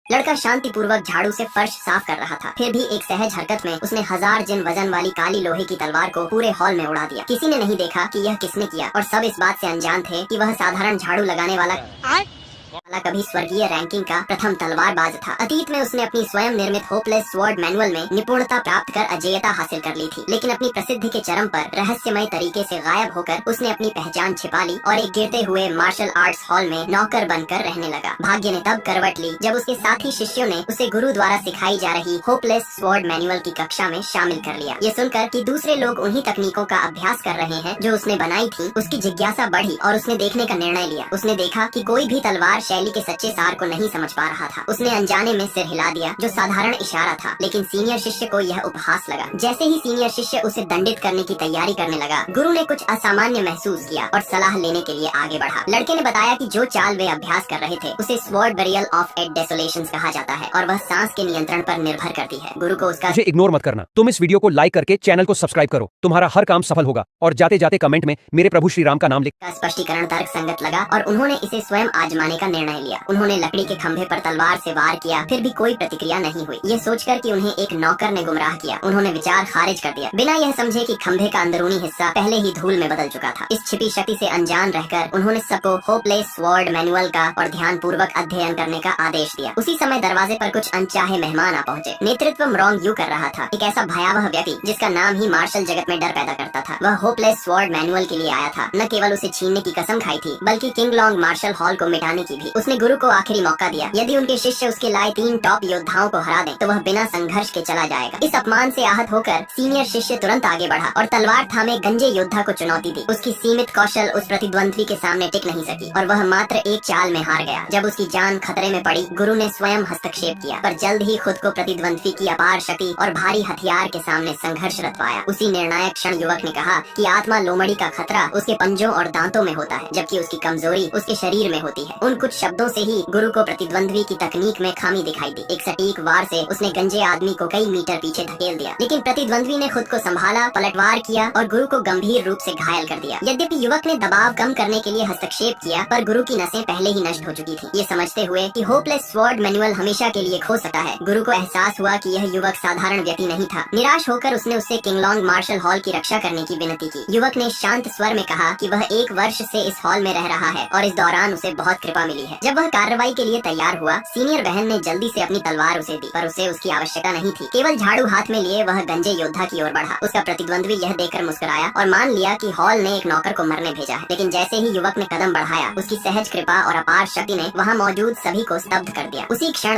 लड़का शांति पूर्वक झाड़ू से फर्श साफ कर रहा था। फिर भी एक सहज हरकत में उसने 1000 जिन वजन वाली काली लोहे की तलवार को पूरे हॉल में उड़ा दिया। किसी ने नहीं देखा कि यह किसने किया और सब इस बात से अनजान थे कि वह साधारण झाड़ू लगाने वाला कभी स्वर्गीय रैंकिंग का प्रथम तलवारबाज था। अतीत में उसने अपनी स्वयं निर्मित होपलेस स्वॉर्ड मैनुअल में निपुणता प्राप्त कर अजेयता हासिल कर ली थी, लेकिन अपनी प्रसिद्धि के चरम पर रहस्यमय तरीके से गायब होकर उसने अपनी पहचान छिपा ली और एक गिरते हुए मार्शल आर्ट्स हॉल में नौकर बनकर रहने लगा। भाग्य ने तब करवट ली जब उसके साथी शिष्यों ने उसे गुरु द्वारा सिखाई जा रही होपलेस स्वॉर्ड मैनुअल की कक्षा में शामिल कर लिया। ये सुनकर कि दूसरे लोग उन्हीं तकनीकों का अभ्यास कर रहे हैं जो उसने बनाई थी, उसकी जिज्ञासा बढ़ी और उसने देखने का निर्णय लिया। उसने देखा कि कोई भी तलवार शैली के सच्चे सार को नहीं समझ पा रहा था। उसने अनजाने में सिर हिला दिया जो साधारण इशारा था, लेकिन सीनियर शिष्य को यह उपहास लगा। जैसे ही सीनियर शिष्य उसे दंडित करने की तैयारी करने लगा, गुरु ने कुछ असामान्य महसूस किया और सलाह लेने के लिए आगे बढ़ा। लड़के ने बताया कि जो चाल वे अभ्यास कर रहे थे उसे स्वॉर्ड बेरियल ऑफ एट डेसोलेशंस कहा जाता है और वह सांस के नियंत्रण पर निर्भर करती है। गुरु को उसका मुझे इग्नोर मत करना। तुम इस वीडियो को लाइक करके चैनल को सब्सक्राइब करो। तुम्हारा हर काम सफल होगा। और जाते जाते कमेंट में मेरे प्रभु श्री राम का नाम लिख। स्पष्टीकरण तर्क संगत लगा और उन्होंने इसे स्वयं आजमाने का निर्णय लिया। उन्होंने लकड़ी के खंभे पर तलवार से वार किया, फिर भी कोई प्रतिक्रिया नहीं हुई। ये सोचकर कि उन्हें एक नौकर ने गुमराह किया, उन्होंने विचार खारिज कर दिया, बिना यह समझे कि खंभे का अंदरूनी हिस्सा पहले ही धूल में बदल चुका था। इस छिपी शक्ति से अनजान रहकर उन्होंने सबको होपलेस स्वॉर्ड मैनुअल का और ध्यान पूर्वक अध्ययन करने का आदेश दिया। उसी समय दरवाजे पर कुछ अनचाहे मेहमान आ पहुंचे। नेतृत्व मरोंग यू कर रहा था, एक ऐसा भयावह व्यक्ति जिसका नाम ही मार्शल जगत में डर पैदा करता था। वह होपलेस स्वॉर्ड मैनुअल के लिए आया था, न केवल उसे छीनने की कसम खाई थी, बल्कि किंग लॉन्ग मार्शल हॉल को मिटाने की भी। उसने गुरु को आखिरी मौका दिया। यदि उनके शिष्य उसके लाए 3 टॉप योद्धाओं को हरा दें तो वह बिना संघर्ष के चला जाएगा। इस अपमान से आहत होकर सीनियर शिष्य तुरंत आगे बढ़ा और तलवार थामे गंजे योद्धा को चुनौती दी। उसकी सीमित कौशल उस प्रतिद्वंद्वी के सामने टिक नहीं सकी और वह मात्र एक चाल में हार गया। जब उसकी जान खतरे में पड़ी, गुरु ने स्वयं हस्तक्षेप किया, पर जल्द ही खुद को प्रतिद्वंद्वी की अपार शक्ति और भारी हथियार के सामने संघर्षरत पाया। उसी निर्णायक क्षण युवक ने कहा कि आत्मा लोमड़ी का खतरा उसके पंजों और दांतों में होता है, जबकि उसकी कमजोरी उसके शरीर में होती है। उन कुछ शब्दों से ही गुरु को प्रतिद्वंद्वी की तकनीक में खामी दिखाई दी। एक सटीक वार से उसने गंजे आदमी को कई मीटर पीछे धकेल दिया, लेकिन प्रतिद्वंद्वी ने खुद को संभाला, पलटवार किया और गुरु को गंभीर रूप से घायल कर दिया। यद्यपि युवक ने दबाव कम करने के लिए हस्तक्षेप किया, पर गुरु की नसें पहले ही नष्ट हो चुकी थी। ये समझते हुए कि होपलेस स्वॉर्ड मैनुअल हमेशा के लिए खो सकता है, गुरु को एहसास हुआ कि यह युवक साधारण व्यक्ति नहीं था। निराश होकर उसने उससे किंगलॉन्ग मार्शल हॉल की रक्षा करने की विनती की। युवक ने शांत स्वर में कहा कि वह 1 वर्ष से इस हॉल में रह रहा है और इस दौरान उसे बहुत कृपा मिली है। जब वह कार्रवाई के लिए तैयार हुआ, सीनियर बहन ने जल्दी से अपनी तलवार उसे दी, पर उसे उसकी आवश्यकता नहीं थी। केवल झाड़ू हाथ में लिए वह गंजे योद्धा की ओर बढ़ा। उसका प्रतिद्वंद्वी यह देखकर मुस्कुराया और मान लिया कि हॉल ने एक नौकर को मरने भेजा है। लेकिन जैसे ही युवक ने कदम बढ़ाया, उसकी सहज कृपा और अपार शक्ति ने वहाँ मौजूद सभी को स्तब्ध कर दिया। उसी क्षण